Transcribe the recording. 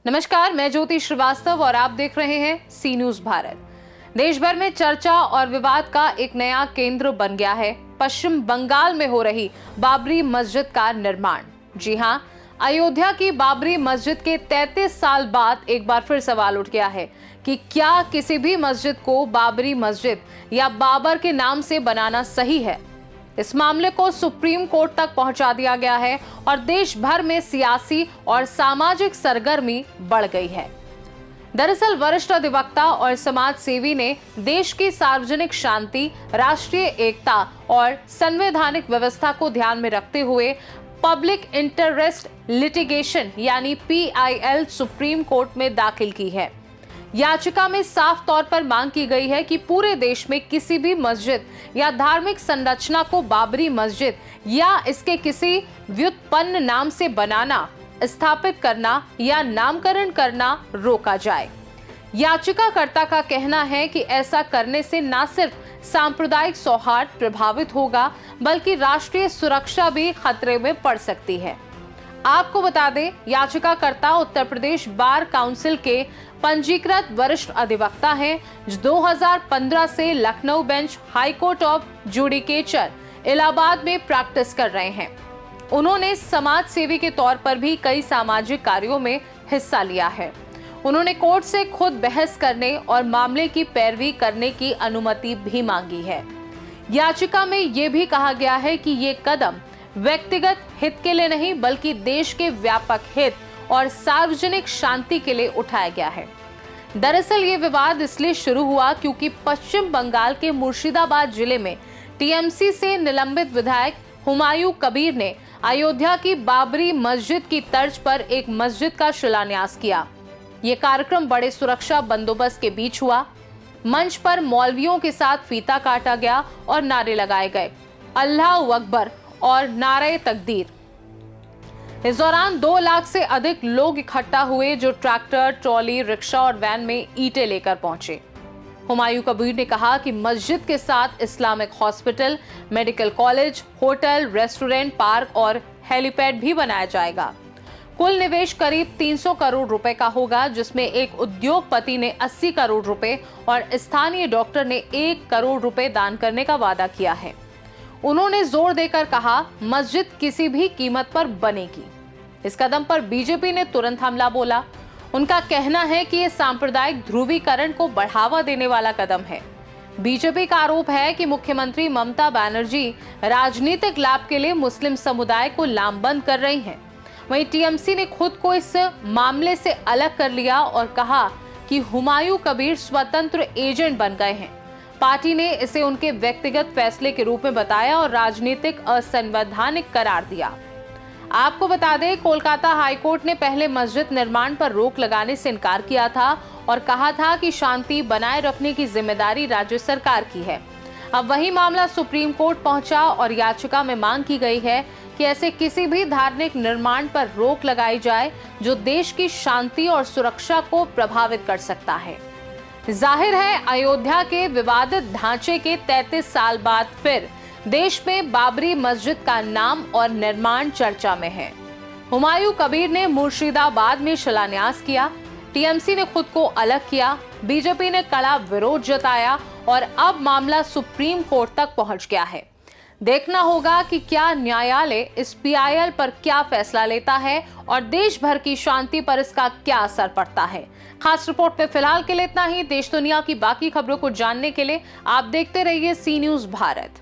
नमस्कार, मैं ज्योति श्रीवास्तव और आप देख रहे हैं सी न्यूज भारत। देश भर में चर्चा और विवाद का एक नया केंद्र बन गया है पश्चिम बंगाल में हो रही बाबरी मस्जिद का निर्माण। जी हां, अयोध्या की बाबरी मस्जिद के 33 साल बाद एक बार फिर सवाल उठ गया है कि क्या किसी भी मस्जिद को बाबरी मस्जिद या बाबर के नाम से बनाना सही है। इस मामले को सुप्रीम कोर्ट तक पहुंचा दिया गया है और देश भर में सियासी और सामाजिक सरगर्मी बढ़ गई है। दरअसल वरिष्ठ अधिवक्ता और समाज सेवी ने देश की सार्वजनिक शांति, राष्ट्रीय एकता और संवैधानिक व्यवस्था को ध्यान में रखते हुए पब्लिक इंटरेस्ट लिटिगेशन यानी PIL सुप्रीम कोर्ट में दाखिल की है। याचिका में साफ तौर पर मांग की गई है कि पूरे देश में किसी भी मस्जिद या धार्मिक संरचना को बाबरी मस्जिद या इसके किसी व्युत्पन्न नाम से बनाना, स्थापित करना या नामकरण करना रोका जाए। याचिकाकर्ता का कहना है कि ऐसा करने से न सिर्फ सांप्रदायिक सौहार्द प्रभावित होगा बल्कि राष्ट्रीय सुरक्षा भी खतरे में पड़ सकती है। आपको बता दें, याचिकाकर्ता उत्तर प्रदेश बार काउंसिल के पंजीकृत वरिष्ठ अधिवक्ता हैं जो 2015 से Lucknow bench high court of judicature Allahabad में प्रैक्टिस कर रहे हैं। उन्होंने समाज सेवी के तौर पर भी कई सामाजिक कार्यों में हिस्सा लिया है। उन्होंने कोर्ट से खुद बहस करने और मामले की पैरवी करने की अनुमति भी मांगी है। याचिका में यह भी कहा गया है कि ये कदम व्यक्तिगत हित के लिए नहीं बल्कि देश के व्यापक हित और सार्वजनिक शांति के लिए उठाया गया है। दरअसल ये विवाद इसलिए शुरू हुआ क्योंकि पश्चिम बंगाल के मुर्शिदाबाद जिले में TMC से निलंबित विधायक हुमायूं कबीर ने अयोध्या की बाबरी मस्जिद की तर्ज पर एक मस्जिद का शिलान्यास किया। ये कार्यक्रम बड़े सुरक्षा बंदोबस्त के बीच हुआ। मंच पर मौलवियों के साथ फीता काटा गया और नारे लगाए गए, अल्लाह अकबर और नारे तकदीर। इस दौरान 2 लाख से अधिक लोग इकट्ठा हुए जो ट्रैक्टर, ट्रॉली, रिक्शा और वैन में ईंटें लेकर पहुंचे। हुमायूं कबीर ने कहा कि मस्जिद के साथ Islamic hospital, medical college, hotel, restaurant, park और हेलीपैड भी बनाया जाएगा। कुल निवेश करीब 300 करोड़ रुपए का होगा, जिसमें एक उद्योगपति ने 80 करोड़ रुपए और स्थानीय डॉक्टर ने 1 करोड़ रुपए दान करने का वादा किया है। उन्होंने जोर देकर कहा, मस्जिद किसी भी कीमत पर बनेगी। इस कदम पर बीजेपी ने तुरंत हमला बोला। उनका कहना है कि यह सांप्रदायिक ध्रुवीकरण को बढ़ावा देने वाला कदम है। बीजेपी का आरोप है कि मुख्यमंत्री ममता बनर्जी राजनीतिक लाभ के लिए मुस्लिम समुदाय को लामबंद कर रही हैं। वहीं TMC ने खुद को इस मामले से अलग कर लिया और कहा कि हुमायूं कबीर स्वतंत्र एजेंट बन गए हैं। पार्टी ने इसे उनके व्यक्तिगत फैसले के रूप में बताया और राजनीतिक असंवैधानिक करार दिया। आपको बता दें, कोलकाता हाईकोर्ट ने पहले मस्जिद निर्माण पर रोक लगाने से इनकार किया था और कहा था कि शांति बनाए रखने की जिम्मेदारी राज्य सरकार की है। अब वही मामला सुप्रीम कोर्ट पहुंचा और याचिका में मांग की गई है कि ऐसे किसी भी धार्मिक निर्माण पर रोक लगाई जाए जो देश की शांति और सुरक्षा को प्रभावित कर सकता है। जाहिर है, अयोध्या के विवादित ढांचे के 33 साल बाद फिर देश में बाबरी मस्जिद का नाम और निर्माण चर्चा में है। हुमायूं कबीर ने मुर्शिदाबाद में शिलान्यास किया। TMC ने खुद को अलग किया। बीजेपी ने कड़ा विरोध जताया और अब मामला सुप्रीम कोर्ट तक पहुंच गया है। देखना होगा कि क्या न्यायालय इस PIL पर क्या फैसला लेता है और देश भर की शांति पर इसका क्या असर पड़ता है। खास रिपोर्ट में फिलहाल के लिए इतना ही। देश दुनिया की बाकी खबरों को जानने के लिए आप देखते रहिए सी न्यूज भारत।